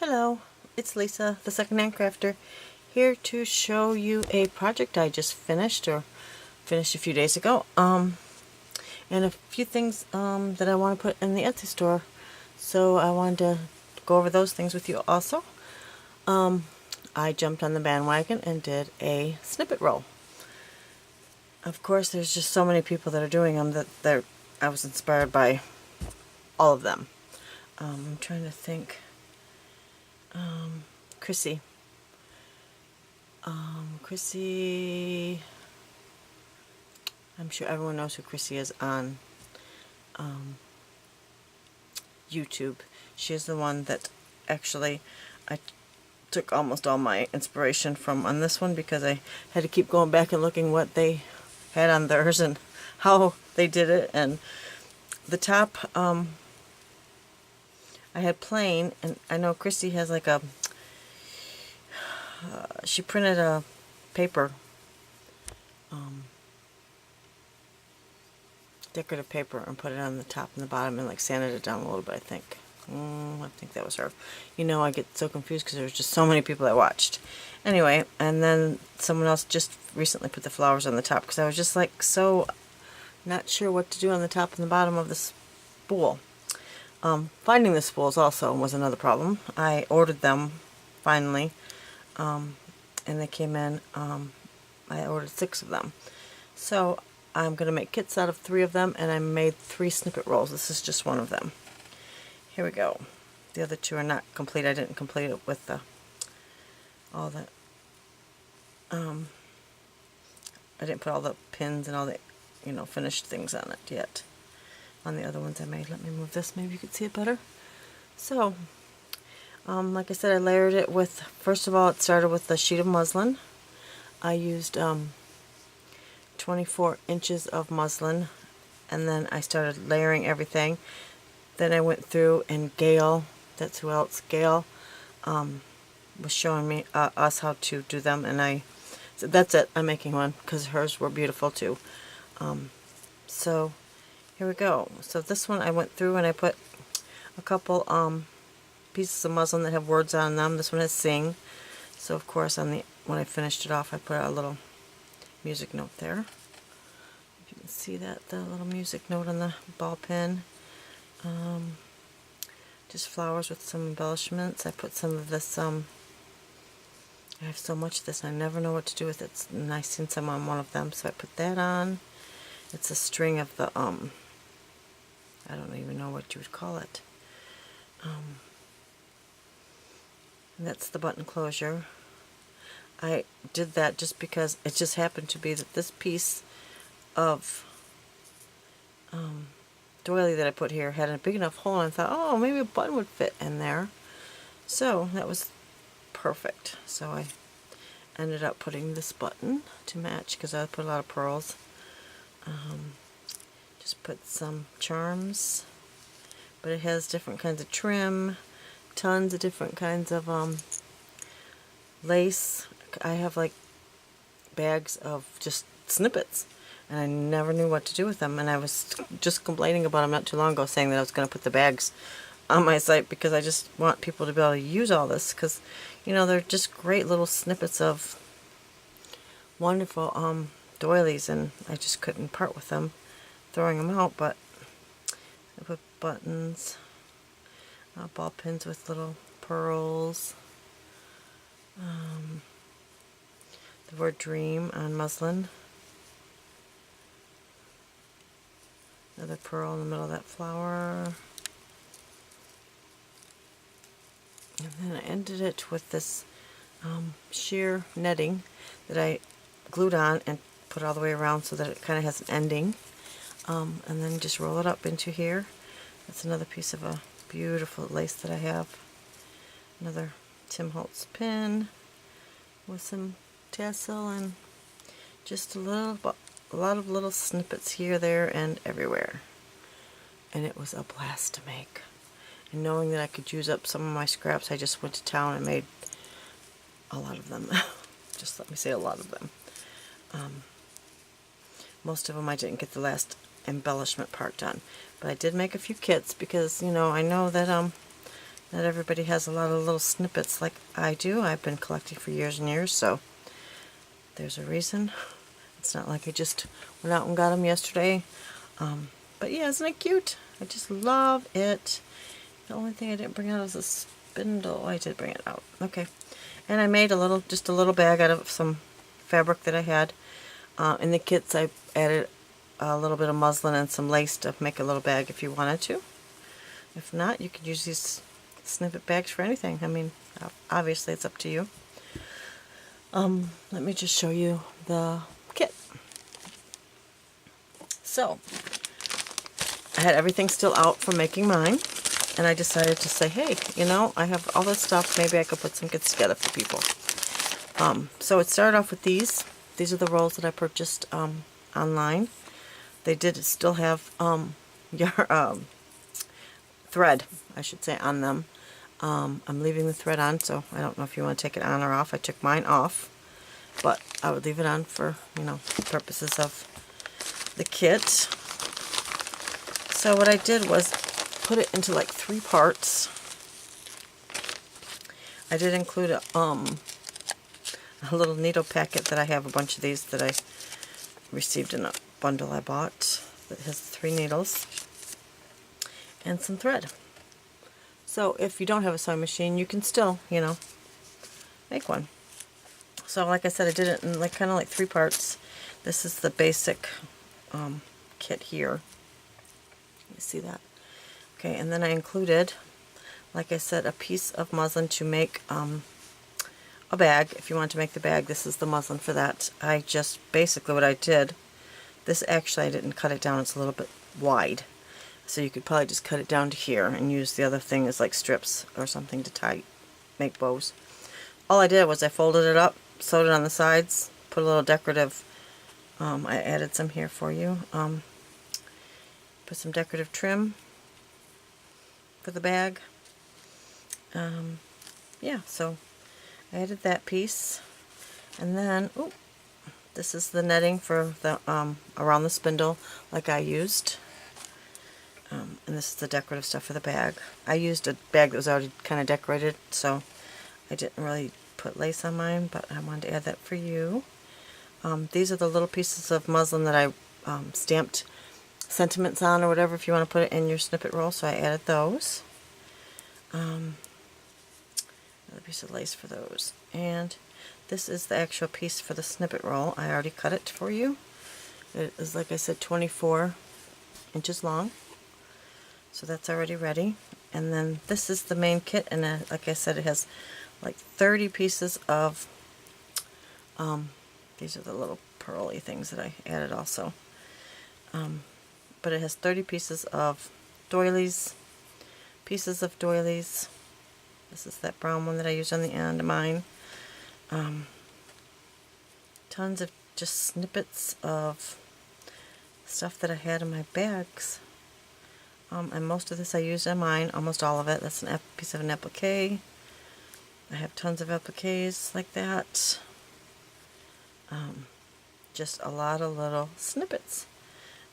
Hello, it's Lisa, the Secondhand Crafter, here to show you a project I just finished, or finished a few days ago, and a few things that I want to put in the Etsy store. So I wanted to go over those things with you also. I jumped on the bandwagon and did a snippet roll. Of course, there's just so many people that are doing them that I was inspired by all of them. I'm trying to think. Chrissy. Chrissy, I'm sure everyone knows who Chrissy is on YouTube. She is the one that actually I took almost all my inspiration from on this one, because I had to keep going back and looking what they had on theirs and how they did it. And the top, I had plain, and I know Chrissy has like a, she printed a paper, decorative paper, and put it on the top and the bottom and like sanded it down a little bit, I think. I think that was her. You know, I get so confused because there's just so many people that watched. Anyway, and then someone else just recently put the flowers on the top, because I was just like so not sure what to do on the top and the bottom of this spool. Finding the spools also was another problem. I ordered them finally, and they came in. I ordered 6 of them. So I'm going to make kits out of 3 of them, and I made 3 snippet rolls. This is just one of them. Here we go. The other 2 are not complete. I didn't complete it with all the, I didn't put all the pins and all the, finished things on it yet. On the other ones I made. Let me move this, maybe you can see it better. So, like I said, I layered it with, first of all, it started with a sheet of muslin. I used 24 inches of muslin, and then I started layering everything. Then I went through, and Gail, that's who else, Gail was showing me us how to do them, and I said, that's it, I'm making one, because hers were beautiful too. So here we go. So this one I went through and I put a couple pieces of muslin that have words on them. This one has sing. So of course when I finished it off, I put a little music note there. If you can see that, the little music note on the ball pin. Just flowers with some embellishments. I put some of this, I have so much of this, I never know what to do with it. And I seen some on one of them, so I put that on. It's a string of the, I don't even know what you would call it. And that's the button closure. I did that just because it just happened to be that this piece of doily that I put here had a big enough hole, and I thought, oh, maybe a button would fit in there. So that was perfect. So I ended up putting this button to match, because I put a lot of pearls. Just put some charms, but it has different kinds of trim, tons of different kinds of lace. I have like bags of just snippets, and I never knew what to do with them, and I was just complaining about them not too long ago, saying that I was going to put the bags on my site, because I just want people to be able to use all this, because they're just great little snippets of wonderful doilies, and I just couldn't part with them, throwing them out. But I put buttons, ball pins with little pearls, the word dream on muslin, another pearl in the middle of that flower, and then I ended it with this sheer netting that I glued on and put all the way around so that it kind of has an ending, and then just roll it up into here. That's another piece of a beautiful lace that I have. Another Tim Holtz pin with some tassel, and just a lot of little snippets here, there, and everywhere. And it was a blast to make. And knowing that I could use up some of my scraps, I just went to town and made a lot of them. Just let me say a lot of them. Most of them I didn't get the last embellishment part done, but I did make a few kits, because I know that Not everybody has a lot of little snippets like I do. I've been collecting for years and years, so there's a reason. It's not like I just went out and got them yesterday. But yeah, isn't it cute? I just love it. The only thing I didn't bring out is a spindle. Oh, I did bring it out. Okay. And I made just a little bag out of some fabric that I had. In the kits, I added a little bit of muslin and some lace to make a little bag if you wanted to. If not, you could use these snippet bags for anything. I mean, obviously it's up to you. Let me just show you the kit. So, I had everything still out from making mine, and I decided to say, hey, you know, I have all this stuff, maybe I could put some kits together for people. So it started off with these. These are the rolls that I purchased online. They did still have your thread, I should say, on them. I'm leaving the thread on, so I don't know if you want to take it on or off. I took mine off, but I would leave it on for, you know, purposes of the kit. So what I did was put it into like 3 parts. I did include a little needle packet that I have a bunch of these that I received in a bundle I bought that has 3 needles and some thread. So if you don't have a sewing machine, you can still, you know, make one. So like I said, I did it in like kind of like 3 parts. This is the basic kit here. You see that? Okay, and then I included, like I said, a piece of muslin to make a bag. If you want to make the bag, this is the muslin for that. I just, basically what I did, this actually I didn't cut it down, it's a little bit wide. So you could probably just cut it down to here and use the other thing as like strips or something to tie, make bows. All I did was I folded it up, sewed it on the sides, put a little decorative, I added some here for you, put some decorative trim for the bag. Yeah, so I added that piece, and then, ooh, this is the netting for the around the spindle like I used. And this is the decorative stuff for the bag. I used a bag that was already kind of decorated, so I didn't really put lace on mine, but I wanted to add that for you. These are the little pieces of muslin that I stamped sentiments on, or whatever, if you want to put it in your snippet roll, so I added those. Another piece of lace for those. And this is the actual piece for the snippet roll. I already cut it for you. It is, like I said, 24 inches long. So that's already ready. And then this is the main kit, and like I said, it has like 30 pieces of, these are the little pearly things that I added also. But it has 30 pieces of doilies, This is that brown one that I used on the end of mine. Tons of just snippets of stuff that I had in my bags. And most of this I used on mine, almost all of it. That's a piece of an applique. I have tons of appliques like that. Just a lot of little snippets.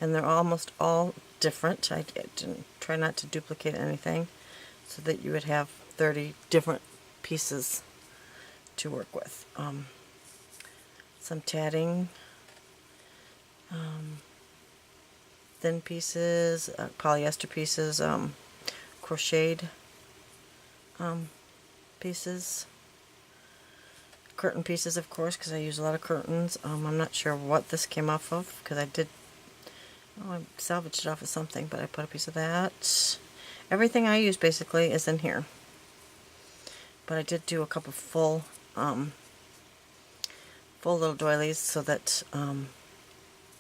And they're almost all different. I didn't try not to duplicate anything, so that you would have 30 different pieces to work with. Some tatting, thin pieces, polyester pieces, crocheted pieces, curtain pieces, of course, because I use a lot of curtains. I'm not sure what this came off of, because I salvaged it off of something, but I put a piece of that. Everything I use basically is in here, but I did do a couple full little doilies so that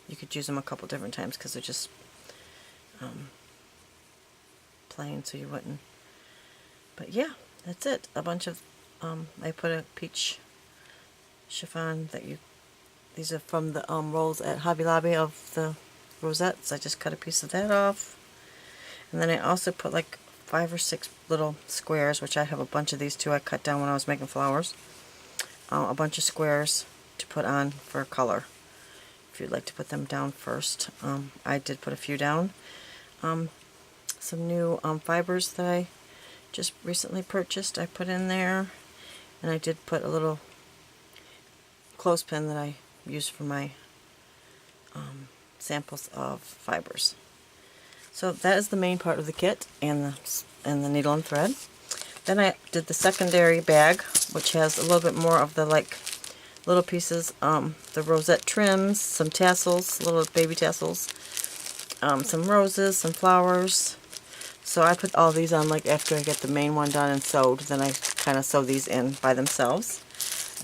you could use them a couple different times, because they're just plain, so you wouldn't. But yeah, that's it. A bunch of I put a peach chiffon that these are from the rolls at Hobby Lobby of the rosettes. I just cut a piece of that off, and then I also put like 5 or 6 little squares, which I have a bunch of these too. I cut down when I was making flowers. A bunch of squares to put on for color, if you'd like to put them down first. I did put a few down. Some new fibers that I just recently purchased, I put in there. And I did put a little clothespin that I used for my samples of fibers. So that is the main part of the kit, and the needle and thread. Then I did the secondary bag, which has a little bit more of the like little pieces, the rosette trims, some tassels, little baby tassels, some roses, some flowers. So I put all these on like after I get the main one done and sewed, then I kind of sew these in by themselves.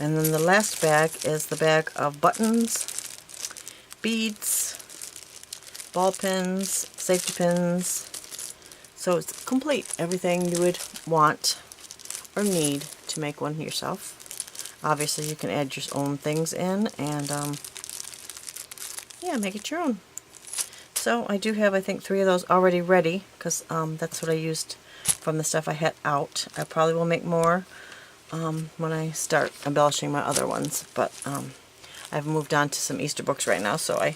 And then the last bag is the bag of buttons, beads, ball pins, safety pins. So it's complete, everything you would want or need to make one yourself. Obviously you can add your own things in and yeah, make it your own. So I do have, I think, 3 of those already ready, because that's what I used from the stuff I had out. I probably will make more when I start embellishing my other ones, but I've moved on to some Easter books right now, so I'm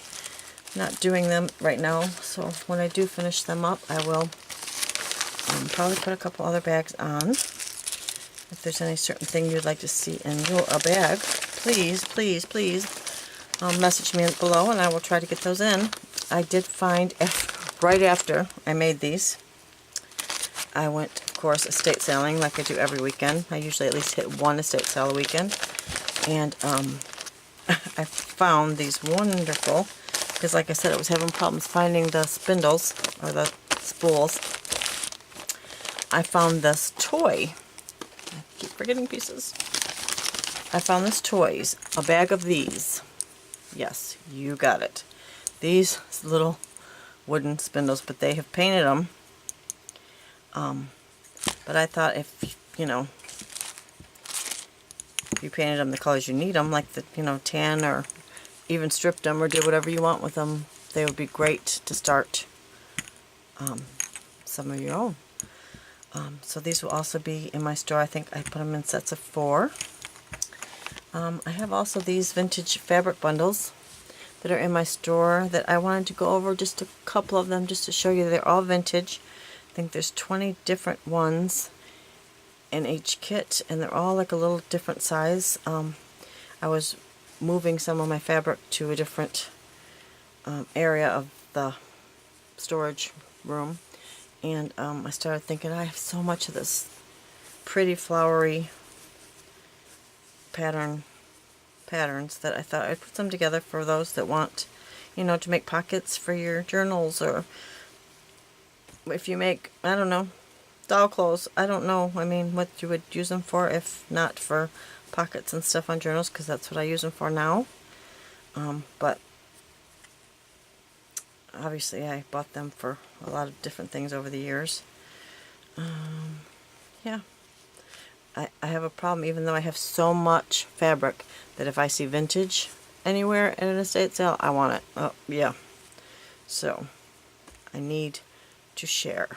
not doing them right now. So when I do finish them up, I will probably put a couple other bags on. If there's any certain thing you'd like to see in a bag, please, please, please message me below and I will try to get those in. I did find, right after I made these, I went, of course, estate sailing like I do every weekend. I usually at least hit one estate sale a weekend. And I found these wonderful, because like I said, I was having problems finding the spindles, or the spools. I found this toy. I keep forgetting pieces. I found this toys, a bag of these. Yes, you got it. These little wooden spindles, but they have painted them. But I thought if, you know, if you painted them the colors you need them, like the, you know, tan, or even stripped them or did whatever you want with them, they would be great to start some of your own. So these will also be in my store. I think I put them in sets of 4. I have also these vintage fabric bundles that are in my store that I wanted to go over, just a couple of them, just to show you they're all vintage. I think there's 20 different ones in each kit, and they're all like a little different size. I was moving some of my fabric to a different area of the storage room, and I started thinking, I have so much of this pretty flowery patterns that I thought I'd put them together for those that want, you know, to make pockets for your journals, or if you make, I don't know, doll clothes. I don't know, I mean, what you would use them for if not for pockets and stuff on journals, because that's what I use them for now. But obviously I bought them for a lot of different things over the years. Yeah. I have a problem, even though I have so much fabric, that if I see vintage anywhere at an estate sale, I want it. Oh, yeah. So, I need to share.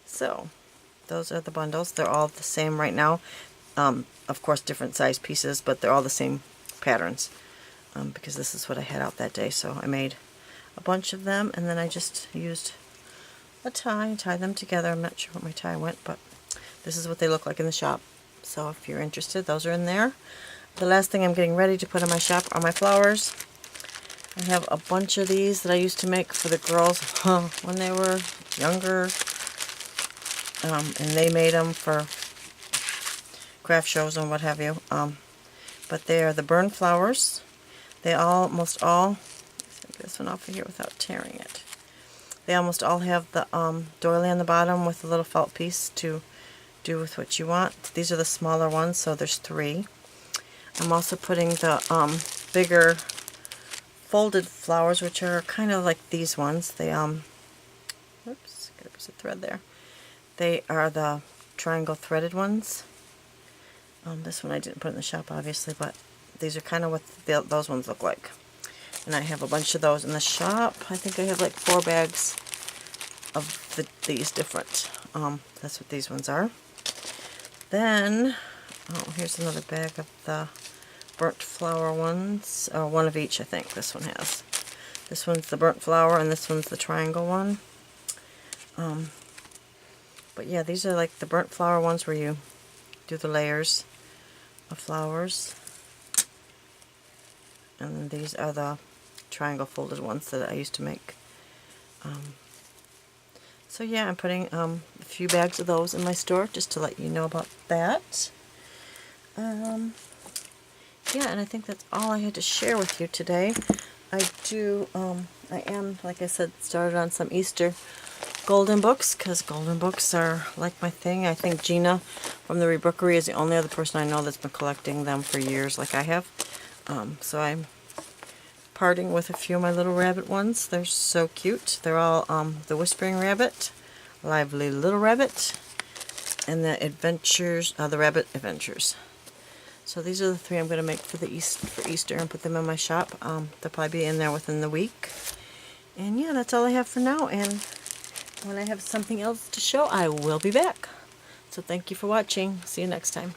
So, those are the bundles. They're all the same right now. Of course, different size pieces, but they're all the same patterns. Because this is what I had out that day. So, I made a bunch of them, and then I just used a tie, tie them together. I'm not sure where my tie went, but this is what they look like in the shop. So if you're interested, those are in there. The last thing I'm getting ready to put in my shop are my flowers. I have a bunch of these that I used to make for the girls when they were younger. And they made them for craft shows and what have you. But they are the burn flowers. They almost all, let's take this one off of here without tearing it. They almost all have the doily on the bottom with a little felt piece to do with what you want. These are the smaller ones, so there's 3. I'm also putting the bigger folded flowers, which are kind of like these ones. They oops, got a piece of thread there. They are the triangle threaded ones. This one I didn't put in the shop, obviously, but these are kind of what those ones look like. And I have a bunch of those in the shop. I think I have like 4 bags of these different. That's what these ones are. Then, oh, here's another bag of the burnt flower ones. Oh, one of each, I think this one has. This one's the burnt flower, and this one's the triangle one. But But yeah, these are like the burnt flower ones where you do the layers of flowers. And then these are the triangle folded ones that I used to make. So yeah, I'm putting a few bags of those in my store just to let you know about that. Yeah, and I think that's all I had to share with you today. I am, like I said, started on some Easter golden books, because golden books are like my thing. I think Gina from the Rebookery is the only other person I know that's been collecting them for years like I have. So I'm parting with a few of my little rabbit ones. They're so cute. They're all the Whispering Rabbit, Lively Little Rabbit, and the Adventures, the Rabbit Adventures. So these are the three I'm going to make for Easter and put them in my shop. They'll probably be in there within the week. And yeah, that's all I have for now. And when I have something else to show, I will be back. So thank you for watching. See you next time.